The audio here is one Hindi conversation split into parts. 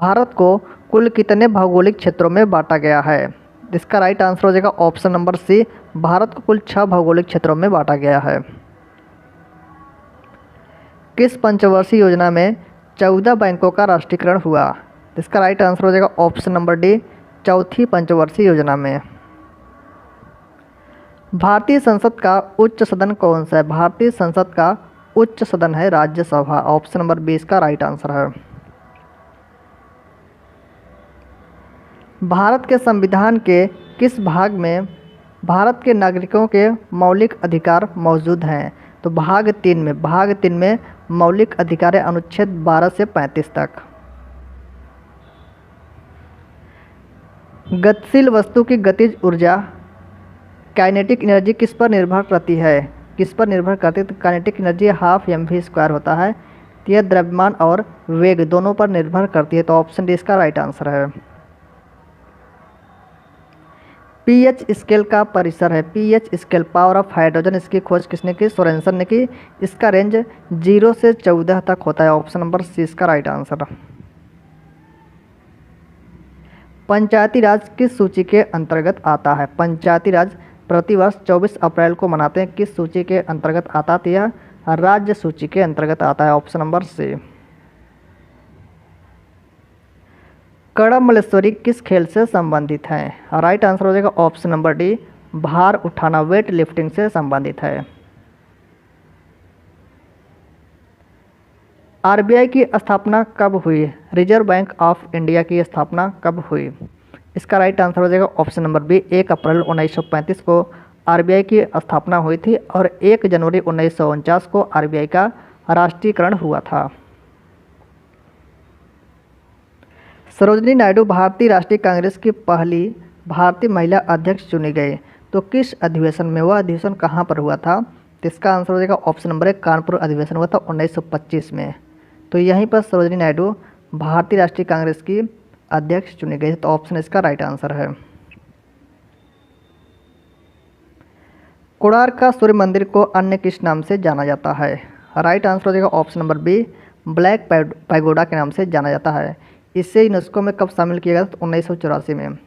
भारत को कुल कितने भौगोलिक क्षेत्रों में बांटा गया है? इसका राइट आंसर हो जाएगा ऑप्शन नंबर सी, भारत को कुल 6 भौगोलिक क्षेत्रों में बांटा गया है। किस पंचवर्षीय योजना में 14 बैंकों का राष्ट्रीयकरण हुआ? इसका राइट आंसर हो जाएगा ऑप्शन नंबर डी, चौथी पंचवर्षीय योजना में। भारतीय संसद का उच्च सदन कौन सा है? भारतीय संसद का उच्च सदन है राज्यसभा। ऑप्शन नंबर बी इसका राइट आंसर है। भारत के संविधान के किस भाग में भारत के नागरिकों के मौलिक अधिकार मौजूद हैं? तो भाग 3 में मौलिक अधिकार है अनुच्छेद 12 से 35 तक। गतिशील वस्तु की गतिज ऊर्जा काइनेटिक एनर्जी किस पर निर्भर करती है? किस पर निर्भर करती है? तो काइनेटिक एनर्जी हाफ mv² होता है। तो यह द्रव्यमान और वेग दोनों पर निर्भर करती है। तो ऑप्शन डी इसका राइट आंसर है। पीएच स्केल का परिसर है। PH scale power of hydrogen, इसकी खोज किसने की? सोरेनसन ने की। इसका रेंज 0 से 14 तक होता है। ऑप्शन नंबर सी इसका राइट आंसर। पंचायती राज किस सूची के अंतर्गत आता है? पंचायती राज प्रतिवर्ष 24 अप्रैल को मनाते हैं। किस सूची के अंतर्गत आता है? यह राज्य सूची के अंतर्गत आता है। ऑप्शन नंबर सी। कड़मल्लेश्वरी किस खेल से संबंधित है? राइट आंसर हो जाएगा ऑप्शन नंबर डी, भार उठाना, वेट लिफ्टिंग से संबंधित है। आरबीआई की स्थापना कब हुई? रिजर्व बैंक ऑफ इंडिया की स्थापना कब हुई? इसका राइट आंसर हो जाएगा ऑप्शन नंबर बी, 1 अप्रैल 1935 को आरबीआई की स्थापना हुई थी और 1 जनवरी 1949 को आरबीआई का राष्ट्रीयकरण हुआ था। सरोजिनी नायडू भारतीय राष्ट्रीय कांग्रेस की पहली भारतीय महिला अध्यक्ष चुनी गई। तो किस अधिवेशन में? वह अधिवेशन कहाँ पर हुआ था? तो इसका आंसर हो जाएगा ऑप्शन नंबर 1, कानपुर अधिवेशन हुआ था 1925 में। तो यहीं पर सरोजिनी नायडू भारतीय राष्ट्रीय कांग्रेस की अध्यक्ष चुनी गई। तो ऑप्शन इसका राइट आंसर है। कोणार्क का सूर्य मंदिर को अन्य किस नाम से जाना जाता है? राइट आंसर हो जाएगा option number B, black pagoda के नाम से जाना जाता है। इसे यूनेस्को में कब शामिल किया गया था? 1984 में।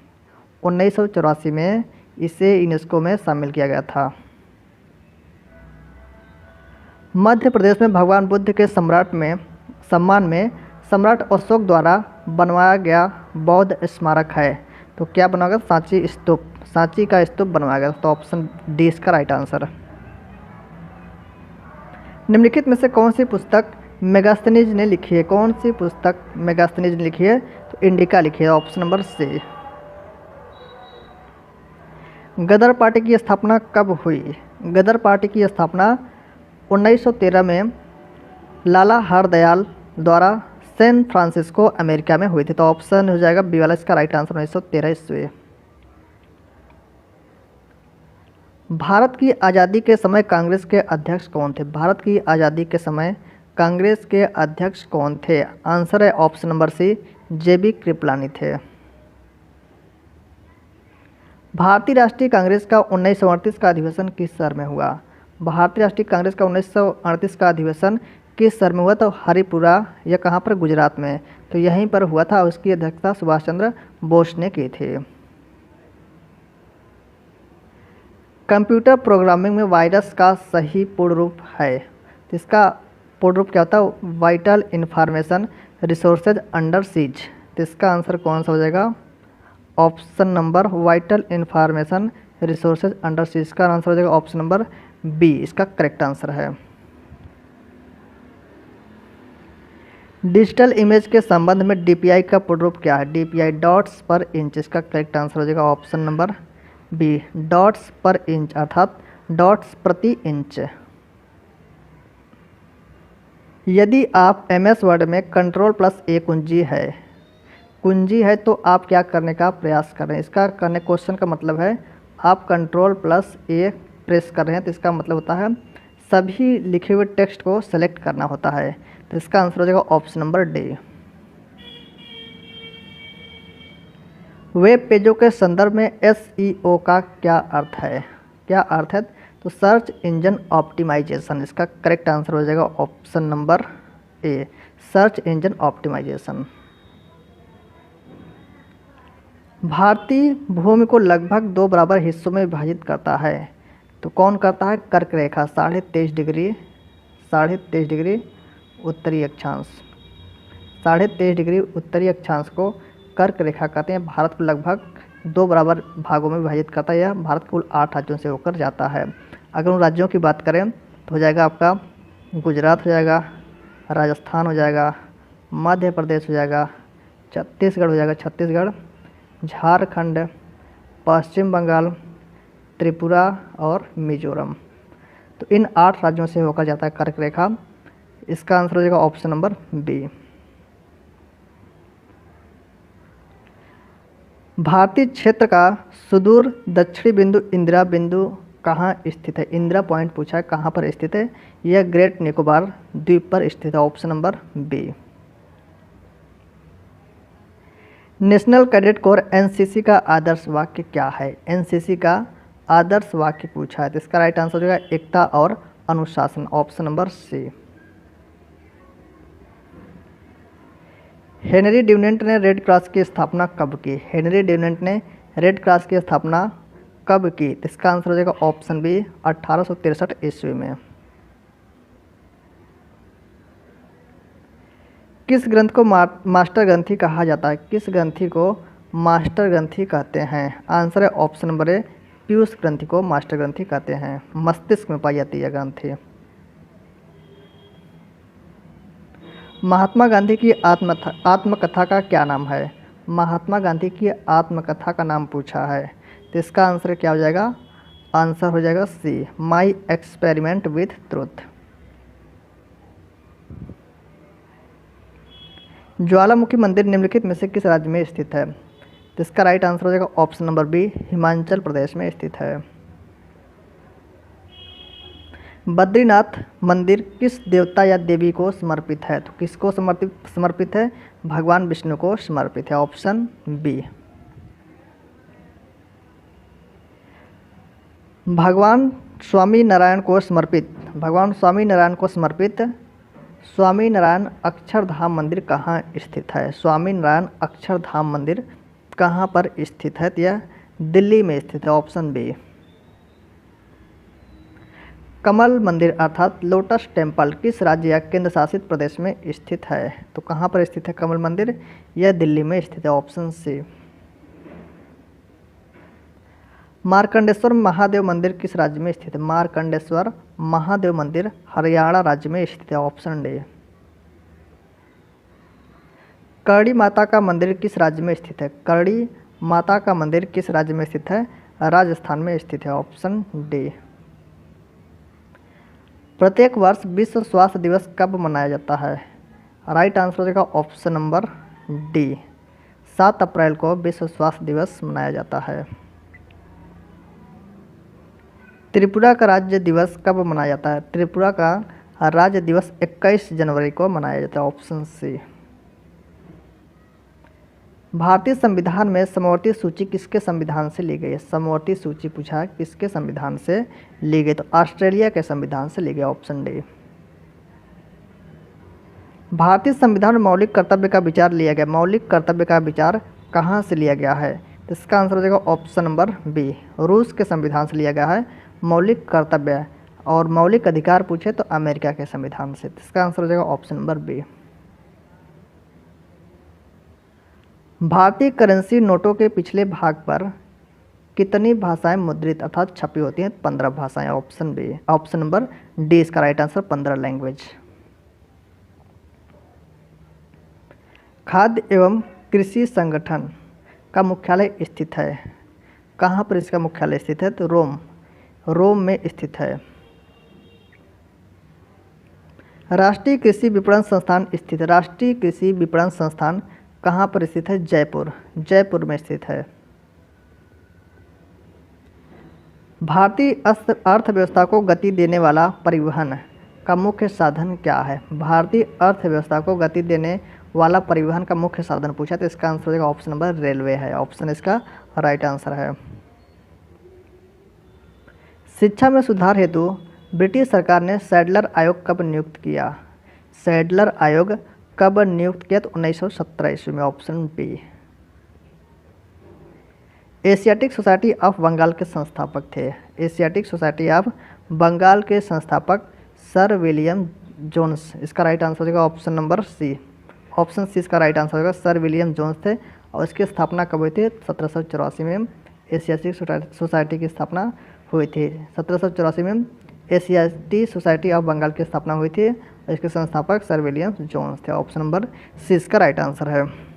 1984 में इसे यूनेस्को में शामिल किया गया था। मध्य प्रदेश में भगवान बुद्ध के सम्मान में सम्राट अशोक द्वारा बनवाया गया बौद्ध स्मारक है। तो क्या बनवाया गया? सांची स्तूप। सांची का स्तूप बनवाया गया। तो ऑप्शन डी इसका राइट आंसर। निम्नलिखित में से कौन सी पुस्तक मेगास्थनीज ने लिखी है? कौन सी पुस्तक मेगास्थनीज ने लिखी है? तो इंडिका लिखी है। Option number C. Ghadar party की स्थापना कब हुई? गदर पार्टी की स्थापना 1913 में लाला हरदयाल द्वारा सैन फ्रांसिस्को अमेरिका में हुई थी। तो ऑप्शन हो जाएगा बी वाला इसका राइट आंसर 1913 ईस्वी। भारत की आज़ादी के समय कांग्रेस के अध्यक्ष कौन थे? भारत की आज़ादी के समय कांग्रेस के अध्यक्ष कौन थे? आंसर है ऑप्शन नंबर सी, जेबी कृपलानी थे। भारतीय राष्ट्रीय कांग्रेस का 1938 का अधिवेशन किस शहर में हुआ? भारतीय राष्ट्रीय कांग्रेस का 1938 का अधिवेशन किस शहर में हुआ? तो हरिपुरा, यह कहाँ पर? गुजरात में। तो यहीं पर हुआ था। उसकी अध्यक्षता सुभाष चंद्र बोस ने की थी। कंप्यूटर प्रोग्रामिंग में वायरस का सही पूर्ण रूप है। तो इसका पूर्ण रूप क्या होता है? Vital information resources under seize. तो इसका आंसर कौन सा हो जाएगा? Option number vital information resources under seize का आंसर हो जाएगा ऑप्शन नंबर बी, इसका करेक्ट आंसर है। डिजिटल इमेज के संबंध में डीपीआई का पूर्ण रूप क्या है? डीपीआई डॉट्स पर इंच। इसका करेक्ट आंसर हो जाएगा ऑप्शन नंबर बी, डॉट्स पर इंच, अर्थात डॉट्स प्रति इंच। यदि आप एमएस वर्ड में Ctrl+A कुंजी है तो आप क्या करने का प्रयास कर रहे हैं? इसका करने क्वेश्चन का मतलब है आप Ctrl+A प्रेस कर रहे हैं। तो इसका मतलब होता है सभी लिखे हुए टेक्स्ट को सेलेक्ट करना होता है। तो इसका आंसर हो जाएगा ऑप्शन नंबर डी। वेब पेजों के संदर्भ में SEO का क्या अर्थ है? क्या अर्थ है? तो सर्च इंजन ऑप्टिमाइजेशन। इसका करेक्ट आंसर हो जाएगा option number A, search engine optimisation. भारतीय भूमि को लगभग दो बराबर हिस्सों में विभाजित करता है, तो कौन करता है? कर्क रेखा 23.5 डिग्री उत्तरी अक्षांश, 23.5 डिग्री उत्तरी अक्षांश को कर्क रेखा कहते हैं। भारत को लगभग दो बराबर भागों में विभाजित करता है। यह भारत कुल 8 राज्यों से होकर जाता है। अगर उन राज्यों की बात करें तो हो जाएगा आपका गुजरात हो जाएगा, राजस्थान हो जाएगा, मध्य प्रदेश हो जाएगा, छत्तीसगढ़ हो जाएगा, झारखंड, पश्चिम बंगाल, त्रिपुरा और मिजोरम। तो इन 8 राज्यों से होकर जाता है कर्क रेखा। इसका आंसर हो जाएगा ऑप्शन नंबर बी। भारतीय क्षेत्र का सुदूर दक्षिणी बिंदु इंदिरा बिंदु कहाँ स्थित है? इंदिरा पॉइंट पूछा है, कहाँ पर स्थित है? यह ग्रेट निकोबार द्वीप पर स्थित है, option number B. National cadet corps NCC का आदर्श वाक्य क्या है? एनसीसी का आदर्श वाक्य पूछा है, तो इसका राइट आंसर हो जाएगा एकता और अनुशासन, option number C. Henry Dunant ने रेड क्रॉस की स्थापना कब की? हेनरी ड्यूनेंट ने रेड क्रॉस की स्थापना कब की? तो इसका आंसर हो जाएगा ऑप्शन बी, 1863 ईस्वी में। किस ग्रंथ को मास्टर ग्रंथि कहा जाता है? किस ग्रंथि को मास्टर ग्रंथि कहते हैं? आंसर है ऑप्शन नंबर ए, पीयूष ग्रंथि को मास्टर ग्रंथि कहते हैं। मस्तिष्क में पाई जाती है ग्रंथि। महात्मा गांधी की आत्मकथा का क्या नाम है? महात्मा गांधी की आत्मकथा का नाम पूछा है, तो इसका आंसर क्या हो जाएगा? आंसर हो जाएगा सी, माई एक्सपेरिमेंट विथ ट्रुथ। ज्वालामुखी मंदिर निम्नलिखित में से किस राज्य में स्थित है? तो इसका राइट आंसर हो जाएगा option number B, Himachal Pradesh में स्थित है। बद्रीनाथ मंदिर किस देवता या देवी को समर्पित है? तो किसको समर्पित है? भगवान विष्णु को समर्पित है, ऑप्शन बी। भगवान स्वामी नारायण को समर्पित स्वामीनारायण अक्षरधाम मंदिर कहाँ स्थित है? स्वामीनारायण अक्षरधाम मंदिर कहाँ पर स्थित है? यह दिल्ली में स्थित है, ऑप्शन बी। कमल मंदिर अर्थात लोटस टेम्पल किस राज्य या केंद्र शासित प्रदेश में स्थित है? तो कहाँ पर स्थित है कमल मंदिर? यह दिल्ली में स्थित है, ऑप्शन सी। मार्कंडेश्वर महादेव मंदिर किस राज्य में स्थित है? मार्कंडेश्वर महादेव मंदिर हरियाणा राज्य में स्थित है, ऑप्शन डी। करड़ी माता का मंदिर किस राज्य में स्थित है? करड़ी माता का मंदिर किस राज्य में स्थित है? राजस्थान में स्थित है, ऑप्शन डी। प्रत्येक वर्ष विश्व स्वास्थ्य दिवस कब मनाया जाता है? राइट आंसर हो जाएगा ऑप्शन नंबर डी, 7 अप्रैल को विश्व स्वास्थ्य दिवस मनाया जाता है। त्रिपुरा का राज्य दिवस कब मनाया जाता है? त्रिपुरा का राज्य दिवस 21 जनवरी को मनाया जाता है, ऑप्शन सी। भारतीय संविधान में समवर्ती सूची किसके संविधान से ली गई है? समवर्ती सूची पूछा है, किसके संविधान से ली गई? तो ऑस्ट्रेलिया के संविधान से ली गई, ऑप्शन डी। भारतीय संविधान में मौलिक कर्तव्य का विचार लिया गया, मौलिक कर्तव्य का विचार कहाँ से लिया गया है? तो इसका आंसर हो जाएगा ऑप्शन नंबर बी, रूस के संविधान से लिया गया है मौलिक कर्तव्य। और मौलिक अधिकार पूछे तो अमेरिका के संविधान से। तो इसका आंसर हो जाएगा ऑप्शन नंबर बी। भारतीय करेंसी नोटों के पिछले भाग पर कितनी भाषाएं मुद्रित अर्थात छपी होती हैं? 15 भाषाएं, option B, option number D इसका राइट आंसर, 15 लैंग्वेज। खाद्य एवं कृषि संगठन का मुख्यालय स्थित है, कहाँ पर इसका मुख्यालय स्थित है? तो रोम में स्थित है। राष्ट्रीय कृषि विपणन संस्थान स्थित है, राष्ट्रीय कृषि विपणन संस्थान कहाँ पर स्थित है? जयपुर में स्थित है। भारतीय अर्थव्यवस्था को गति देने वाला परिवहन का मुख्य साधन क्या है? भारतीय अर्थव्यवस्था को गति देने वाला परिवहन का मुख्य साधन पूछा, तो इसका आंसर हो जाएगा ऑप्शन नंबर रेलवे है, ऑप्शन इसका राइट आंसर है। शिक्षा में सुधार हेतु ब्रिटिश सरकार ने सैडलर आयोग कब नियुक्त किया? सैडलर आयोग कब नियुक्त किया? तो 1917 ईस्वी में, option B. Asiatic society of Bengal के संस्थापक थे। एशियाटिक सोसाइटी ऑफ बंगाल के संस्थापक सर विलियम जोन्स। इसका राइट आंसर हो जाएगा option number C. Option C इसका राइट आंसर होगा, सर विलियम जोन्स थे और इसकी स्थापना कब हुई थी? 1784 में एशियाटिक सोसाइटी की स्थापना हुई थी। 1784 में एशियाटिक सोसाइटी ऑफ बंगाल की स्थापना हुई थी और इसके संस्थापक सर विलियम जोन्स थे। ऑप्शन नंबर सी इसका राइट आंसर है।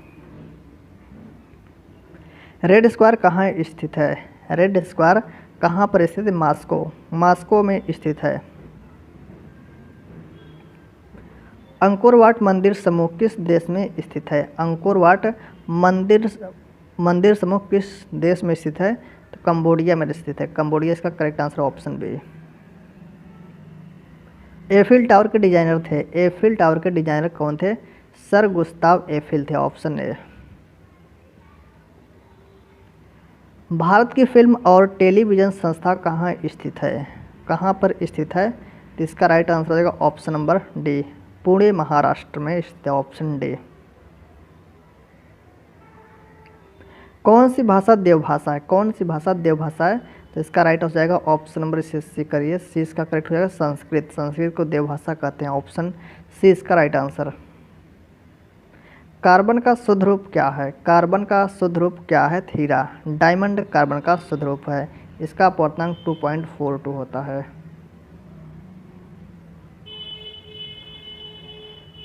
रेड स्क्वायर कहाँ स्थित है? रेड स्क्वायर कहाँ पर स्थित है? मॉस्को। मॉस्को में स्थित है। अंकोर वाट मंदिर समूह किस देश में स्थित है? अंकोर वाट मंदिर समूह किस देश में स्थित है? तो कंबोडिया में स्थित है। कंबोडिया इसका correct answer option B. Eiffel tower के डिजाइनर थे। एफिल टावर के डिजाइनर कौन थे? सर गुस्ताव एफिल थे। Option A. भारत की फिल्म और टेलीविज़न संस्था कहाँ स्थित है? कहाँ पर स्थित है? तो इसका राइट आंसर हो जाएगा option number D, Pune Maharashtra में स्थित है। Option D. कौन सी भाषा देवभाषा है? कौन सी भाषा देवभाषा है? तो इसका राइट हो जाएगा ऑप्शन नंबर सी करिए। सी इसका करेक्ट हो जाएगा संस्कृत। संस्कृत को देवभाषा कहते हैं। ऑप्शन सी इसका राइट आंसर। कार्बन का शुद्ध रूप क्या है? कार्बन का शुद्ध रूप क्या है? हीरा। डायमंड कार्बन का शुद्ध रूप है। इसका अपर्तनांक 2.42 होता है।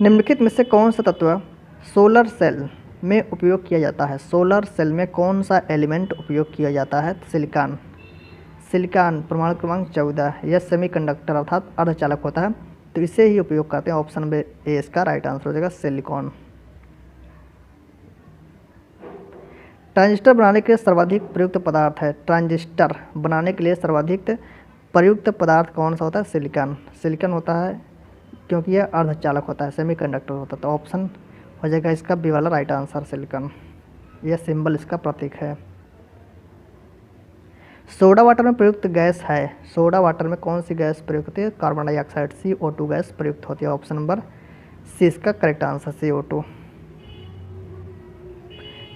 निम्नलिखित में से कौन सा तत्व सोलर सेल में उपयोग किया जाता है? सोलर सेल में कौन सा एलिमेंट उपयोग किया जाता है? सिलिकॉन। सिलिकॉन परमाणु क्रमांक 14 यह सेमीकंडक्टर अर्थात अर्धचालक होता है, तो इसे ही उपयोग करते हैं। ऑप्शन नंबर ए इसका राइट आंसर हो जाएगा सिलिकॉन। ट्रांजिस्टर बनाने के लिए सर्वाधिक प्रयुक्त पदार्थ है। ट्रांजिस्टर बनाने के लिए सर्वाधिक प्रयुक्त पदार्थ कौन सा होता है? सिलिकॉन। सिलिकॉन होता है क्योंकि यह अर्धचालक होता है, सेमीकंडक्टर होता है, तो ऑप्शन हो जाएगा इसका बी वाला राइट आंसर सिलिकॉन। यह सिंबल इसका प्रतीक है। सोडा वाटर में प्रयुक्त गैस है। सोडा वाटर में कौन सी गैस प्रयुक्त होती है? कार्बन डाइऑक्साइड CO2 गैस प्रयुक्त होती है। ऑप्शन नंबर सी इसका करेक्ट आंसर CO2।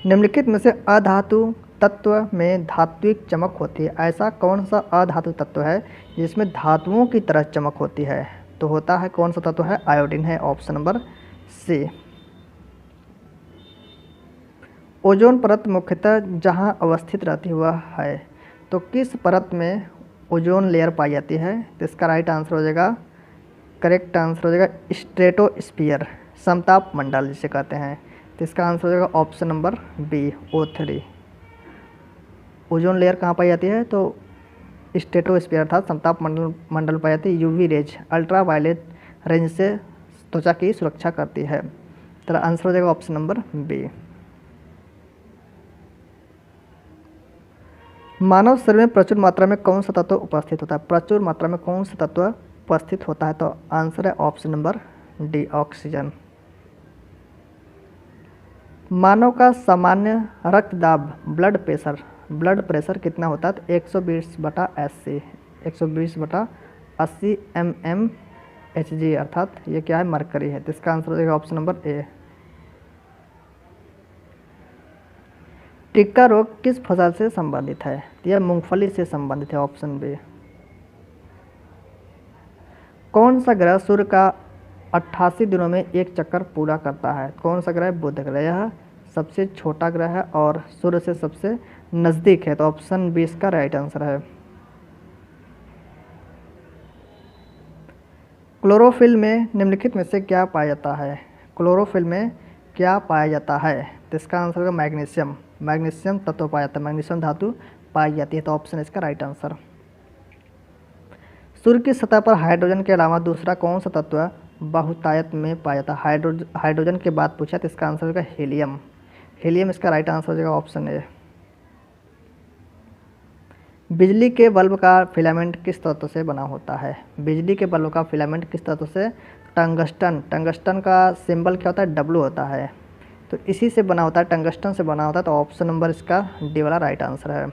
निम्नलिखित में से अधातु तत्व में धात्विक चमक होती है। ऐसा कौन सा अधातु तत्व है जिसमें धातुओं की तरह चमक होती है? तो होता है कौन सा तत्व है? आयोडीन है। ऑप्शन नंबर सी। ओजोन परत मुख्यतः जहां अवस्थित रहती हुआ है, तो किस परत में ओजोन लेयर पाई जाती है? तो इसका राइट आंसर हो जाएगा, करेक्ट आंसर हो जाएगा स्ट्रेटोस्फीयर, समताप मंडल जिसे कहते हैं। तो इसका आंसर हो जाएगा option number B O3। Ozone layer कहाँ पाई जाती है? तो स्ट्रेटोस्फीयर अर्थात समताप मंडल पाई जाती है। UV rays ultraviolet range से त्वचा की सुरक्षा करती है। तो आंसर हो जाएगा ऑप्शन नंबर बी। मानव शरीर में प्रचुर मात्रा में कौन सा तत्व उपस्थित होता है? प्रचुर मात्रा में कौन सा तत्व उपस्थित होता है? तो आंसर है ऑप्शन नंबर डी ऑक्सीजन। मानव का सामान्य रक्तदाब ब्लड प्रेशर कितना होता है? तो 120/80 120/80 mmHg अर्थात ये क्या है? मरकरी है। तो इसका आंसर हो जाएगा ऑप्शन नंबर ए। टिक्का रोग किस फसल से संबंधित है? यह मूंगफली से संबंधित है। Option B. कौन सा ग्रह सूर्य का 88 दिनों में एक चक्कर पूरा करता है? कौन सा ग्रह? बुध ग्रह। यह सबसे छोटा ग्रह है और सूर्य से सबसे नज़दीक है, तो ऑप्शन बी इसका राइट आंसर है। क्लोरोफिल में निम्नलिखित में से क्या पाया जाता है? क्लोरोफिल में क्या पाया जाता है? तो इसका आंसर होगा मैग्नीशियम। मैग्नीशियम तत्व पाया जाता है, मैग्नीशियम धातु पाई जाती है, तो ऑप्शन इसका राइट आंसर। सूर्य की सतह पर हाइड्रोजन के अलावा दूसरा कौन सा तत्व बहुतायत में पाया जाता है? हाइड्रोजन के बाद पूछा, तो इसका आंसर होगा हीलियम। हीलियम इसका राइट आंसर हो जाएगा ऑप्शन ए। बिजली के बल्ब का फिलामेंट किस तत्व से बना होता है? बिजली के बल्ब का फिलामेंट किस तत्व से? टंगस्टन। टंगस्टन का सिंबल क्या होता है? W होता है, तो इसी से बना होता है, टंगस्टन से बना होता है, तो ऑप्शन नंबर इसका डी वाला राइट आंसर है।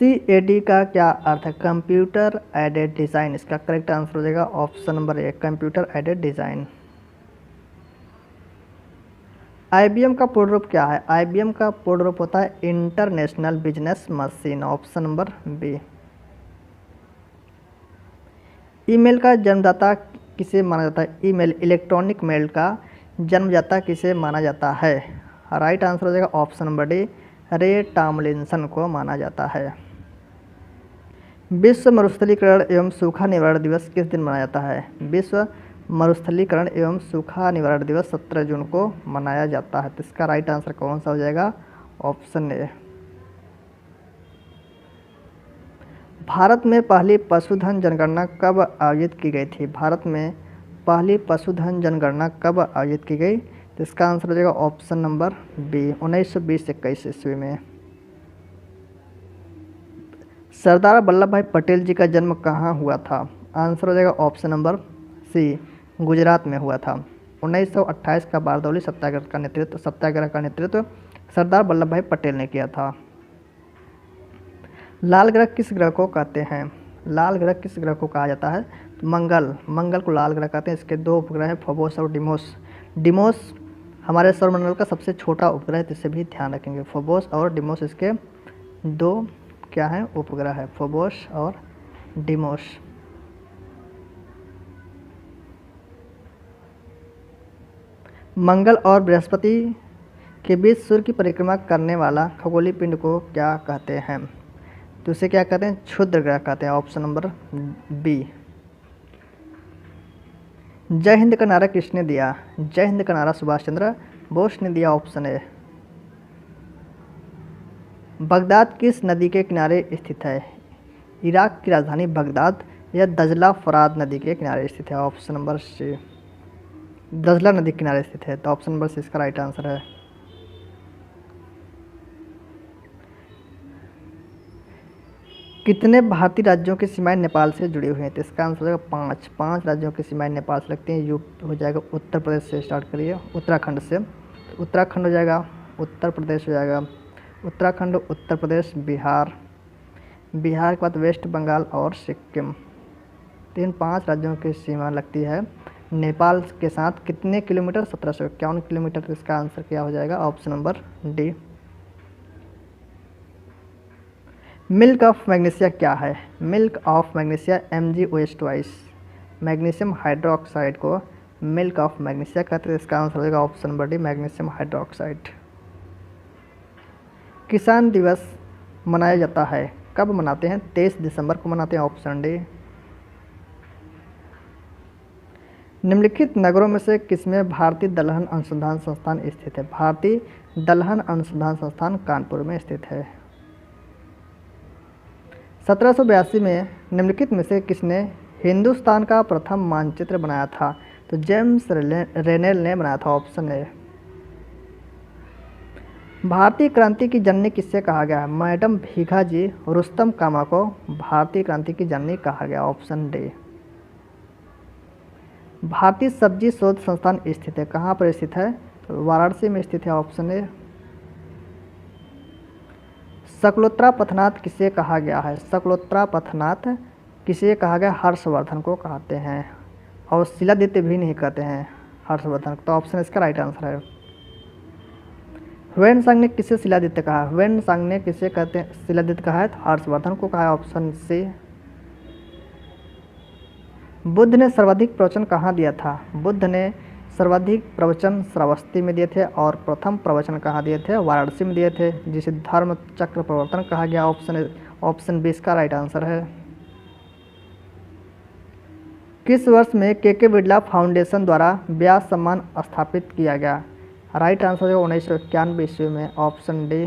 CAD का क्या अर्थ है? Computer aided design. इसका करेक्ट आंसर हो जाएगा ऑप्शन नंबर ए, कंप्यूटर एडेड डिज़ाइन। IBM का पूर्ण रूप क्या है? IBM का पूर्ण रूप होता है international business machine, option number B. Email का जन्मदाता किसे माना जाता है? ईमेल, इलेक्ट्रॉनिक मेल का जन्मदाता किसे माना जाता है? राइट आंसर हो जाएगा ऑप्शन नंबर डी, रे टॉमलिंसन को माना जाता है। विश्व मरुस्थलीकरण एवं सूखा निवारण दिवस किस दिन मनाया जाता है? विश्व मरुस्थलीकरण एवं सूखा निवारण दिवस 17 जून को मनाया जाता है। तो इसका राइट आंसर कौन सा हो जाएगा? Option A. भारत में पहली पशुधन जनगणना कब आयोजित की गई थी? भारत में पहली पशुधन जनगणना कब आयोजित की गई? तो इसका आंसर हो जाएगा ऑप्शन नंबर बी, 1920-21 ईस्वी में। सरदार वल्लभ भाई पटेल जी का जन्म कहाँ हुआ था? आंसर हो जाएगा ऑप्शन नंबर सी, गुजरात में हुआ था। 1928 का बारदौली सत्याग्रह का नेतृत्व सरदार वल्लभ भाई पटेल ने किया था। लाल ग्रह किस ग्रह को कहते हैं? लाल ग्रह किस ग्रह को कहा जाता है? तो मंगल को लाल ग्रह कहते हैं। इसके दो उपग्रह हैं, फोबोस और डिमोस। डिमोस हमारे सौरमंडल का सबसे छोटा उपग्रह है, जिससे भी ध्यान रखेंगे। फोबोस और डिमोस इसके दो क्या हैं? उपग्रह है, फोबोस और डिमोस। मंगल और बृहस्पति के बीच सूर्य की परिक्रमा करने वाला खगोलीय पिंड को क्या कहते हैं? तो उसे क्या कहते हैं? क्षुद्र ग्रह कहते हैं, ऑप्शन नंबर बी। जय हिंद का नारा किसने दिया? जय हिंद का नारा सुभाष चंद्र बोस ने दिया, ऑप्शन ए। बगदाद किस नदी के किनारे स्थित है? इराक की राजधानी बगदाद या दजला फराद नदी के किनारे स्थित है, ऑप्शन नंबर सी। दजला नदी के किनारे स्थित है, तो ऑप्शन नंबर सी इसका राइट आंसर है। कितने भारतीय राज्यों की सीमाएं नेपाल से जुड़ी हुई हैं? तो इसका आंसर हो जाएगा 5 राज्यों की सीमाएं नेपाल से लगती हैं। यूपी हो जाएगा, उत्तर प्रदेश से स्टार्ट करिए, उत्तराखंड से। तो उत्तराखंड हो जाएगा, उत्तर प्रदेश हो जाएगा, उत्तराखंड, उत्तर प्रदेश, बिहार, बिहार के बाद वेस्ट बंगाल और सिक्किम। तो इन 5 राज्यों की सीमा लगती है नेपाल के साथ। कितने किलोमीटर? 1751 किलोमीटर। तो इसका आंसर क्या हो जाएगा? Option number D. Milk of magnesia क्या है? Milk of magnesia MgOH2। Magnesium hydroxide को मिल्क ऑफ मैग्नीशिया कहते हैं। इसका आंसर हो जाएगा option number D, magnesium hydroxide. किसान दिवस मनाया जाता है, कब मनाते हैं? 23 दिसंबर को मनाते हैं, ऑप्शन डी। निम्नलिखित नगरों में से किसमें भारतीय दलहन अनुसंधान संस्थान स्थित है? भारतीय दलहन अनुसंधान संस्थान कानपुर में स्थित है। 1782 में निम्नलिखित में से किसने हिंदुस्तान का प्रथम मानचित्र बनाया था? तो जेम्स रेनेल ने बनाया था, ऑप्शन ए। भारतीय क्रांति की जननी किससे कहा गया है? मैडम भीखाजी रुस्तम कामा को भारतीय क्रांति की जननी कहा गया, ऑप्शन डी। भारतीय सब्जी शोध संस्थान स्थित है, कहाँ पर स्थित है? वाराणसी में स्थित है, ऑप्शन ए। शकलोत्रा पथनाथ किसे कहा गया है? शकलोत्रा पथनाथ किसे कहा गया? हर्षवर्धन को कहते हैं, और शिलादित्य भी नहीं कहते हैं हर्षवर्धन। तो ऑप्शन इसका राइट आंसर है। ह्वेन-सांग ने किसे शिलादित्य कहा? ह्वेन-सांग ने किसे कहते हैं शिलादित्य कहा है? तो हर्षवर्धन को कहा है, ऑप्शन सी। बुद्ध ने सर्वाधिक प्रवचन कहाँ दिया था? बुद्ध ने सर्वाधिक प्रवचन श्रावस्ती में दिए थे, और प्रथम प्रवचन कहाँ दिए थे? वाराणसी में दिए थे, जिसे धर्म चक्र प्रवर्तन कहा गया, ऑप्शन बी इसका राइट आंसर है। किस वर्ष में के बिरला फाउंडेशन द्वारा व्यास सम्मान स्थापित किया गया? राइट आंसर है 1991 ईस्वी में, ऑप्शन डी।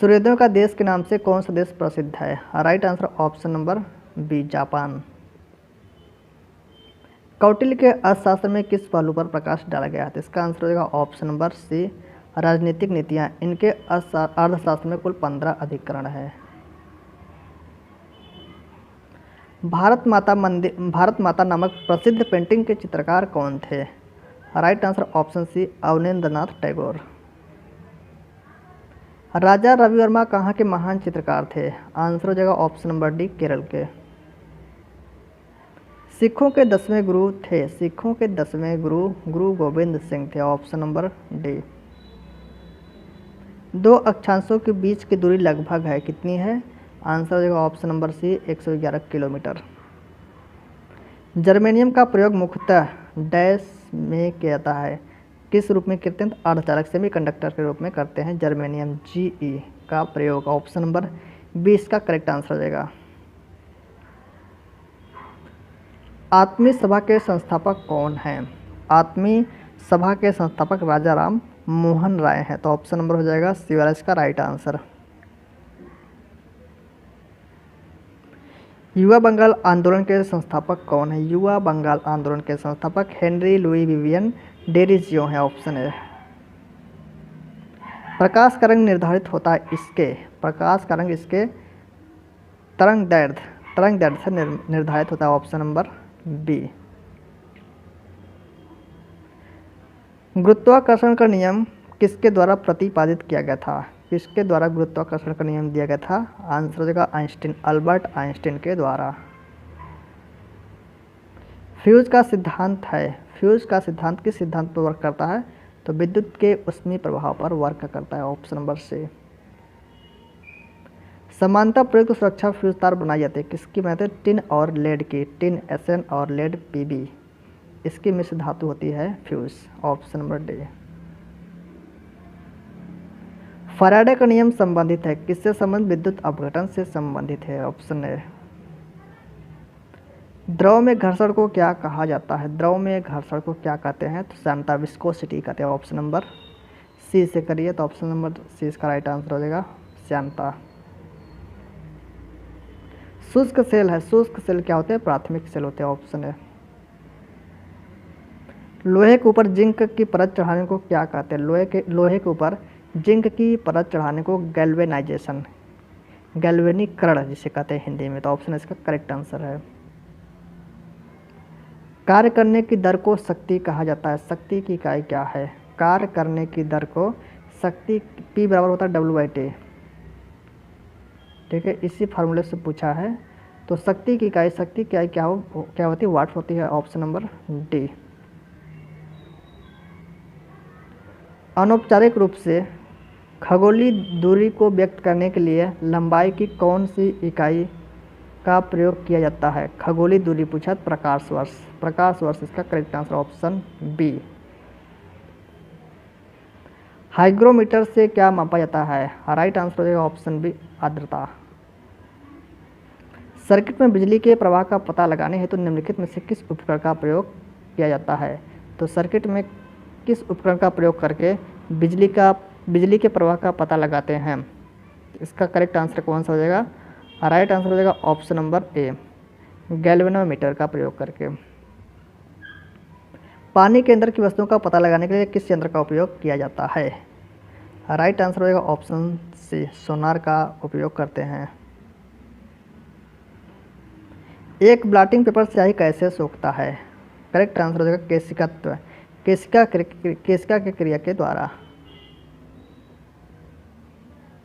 सूर्योदय का देश के नाम से कौन सा देश प्रसिद्ध है? Right answer option number B, Japan. कौटिल्य के अर्थशास्त्र में किस पहलू पर प्रकाश डाला गया है? तो इसका आंसर हो जाएगा ऑप्शन नंबर सी, राजनीतिक नीतियाँ। इनके अर्थशास्त्र में कुल 15 अधिकरण है। भारत माता नामक प्रसिद्ध पेंटिंग के चित्रकार कौन थे? Right answer option C, Abanindranath Tagore. Raja Ravi Varma कहाँ के महान चित्रकार थे? आंसर हो जाएगा ऑप्शन नंबर डी, केरल के। सिखों के 10वें गुरु थे, सिखों के 10वें गुरु गुरु गोविंद सिंह थे। Option number D. दो अक्षांशों के बीच की दूरी लगभग है, कितनी है? आंसर हो जाएगा option number C 111 kilometre. Germanium का प्रयोग मुख्यतः डैश में किया जाता है, किस रूप में करते हैं? तो अर्धचालक सेमीकंडक्टर के रूप में करते हैं जर्मेनियम जीई का प्रयोग। ऑप्शन नंबर 20 का करेक्ट आंसर हो जाएगा। आत्मीय सभा के संस्थापक कौन हैं? आत्मीय सभा के संस्थापक राजा राम मोहन राय हैं। तो ऑप्शन नंबर हो जाएगा सी वाला इसका राइट आंसर। युवा बंगाल आंदोलन के संस्थापक कौन है? युवा बंगाल आंदोलन के संस्थापक हेनरी लुई विवियन डेरिजियो है। ऑप्शन है। प्रकाश का रंग निर्धारित होता है इसके, प्रकाश का रंग इसके तरंग दैर्ध्य से निर्धारित होता है। Option number B. गुरुत्वाकर्षण का नियम किसके द्वारा प्रतिपादित किया गया था? किसके द्वारा गुरुत्वाकर्षण का नियम दिया गया था? आंसर हो जाएगा आइंस्टीन, अल्बर्ट आइंस्टीन के द्वारा। फ्यूज का सिद्धांत है, फ्यूज का सिद्धांत किस सिद्धांत पर वर्क करता है? तो विद्युत के ऊष्मीय प्रभाव पर वर्क करता है। Option number C. समानता प्रयुक्त सुरक्षा फ्यूज तार बनाई जाती है, किसकी बनाते हैं? टिन और लेड की, टिन एसएन और लेड पीबी, इसकी मिश्र धातु होती है fuse. Option number D. Faraday का नियम संबंधित है, किससे संबंधित? विद्युत अपघटन से संबंधित है। Option A. द्रव में घर्षण को क्या कहा जाता है? द्रव में घर्षण को क्या कहते हैं? तो श्यानता, विस्कोसिटी कहते हैं। ऑप्शन नंबर सी से करिए, तो ऑप्शन नंबर सी इसका राइट आंसर हो जाएगा श्यानता। शुष्क सेल है, शुष्क सेल क्या होते हैं? प्राथमिक सेल होते हैं। ऑप्शन है। लोहे के ऊपर जिंक की परत चढ़ाने को क्या कहते हैं? लोहे के ऊपर जिंक की परत चढ़ाने को गैल्वेनाइजेशन, गैल्वेनीकरण जिसे कहते हैं हिंदी में। तो ऑप्शन इसका करेक्ट आंसर है। कार्य करने की दर को शक्ति कहा जाता है, शक्ति की इकाई क्या है? कार्य करने की दर को शक्ति P बराबर होता है W/T। ठीक है, इसी फार्मूले से पूछा है। तो शक्ति की इकाई क्या होती है? वाट होती है। Option number D. अनौपचारिक रूप से खगोलीय दूरी को व्यक्त करने के लिए लंबाई की कौन सी इकाई का प्रयोग किया जाता है? खगोलीय दूरी पूछा, प्रकाश वर्ष, प्रकाश वर्ष इसका correct answer. Option B. Hygrometer से क्या मापा जाता है? राइट आंसर हो जाएगा ऑप्शन बी, आर्द्रता। सर्किट में बिजली के प्रवाह का पता लगाने हेतु निम्नलिखित में से किस उपकरण का प्रयोग किया जाता है? तो सर्किट में किस उपकरण का प्रयोग करके बिजली के प्रवाह का पता लगाते हैं? इसका करेक्ट आंसर कौन सा हो जाएगा? राइट आंसर हो जाएगा ऑप्शन नंबर ए, गैल्वेनोमीटर का प्रयोग करके। पानी के अंदर की वस्तुओं का पता लगाने के लिए किस यंत्र का उपयोग किया जाता है? राइट आंसर हो जाएगा ऑप्शन सी, सोनार का उपयोग करते हैं। एक ब्लॉटिंग पेपर स्याही कैसे सोखता है? करेक्ट आंसर हो जाएगा केशिकत्व, केशिका की क्रिया के द्वारा।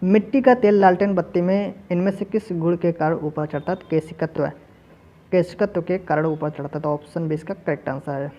मिट्टी का तेल लालटेन बत्ती में इनमें से किस गुण के कारण ऊपर चढ़ता है? केशिकत्व के कारण ऊपर चढ़ता है। तो ऑप्शन बी इसका करेक्ट आंसर है।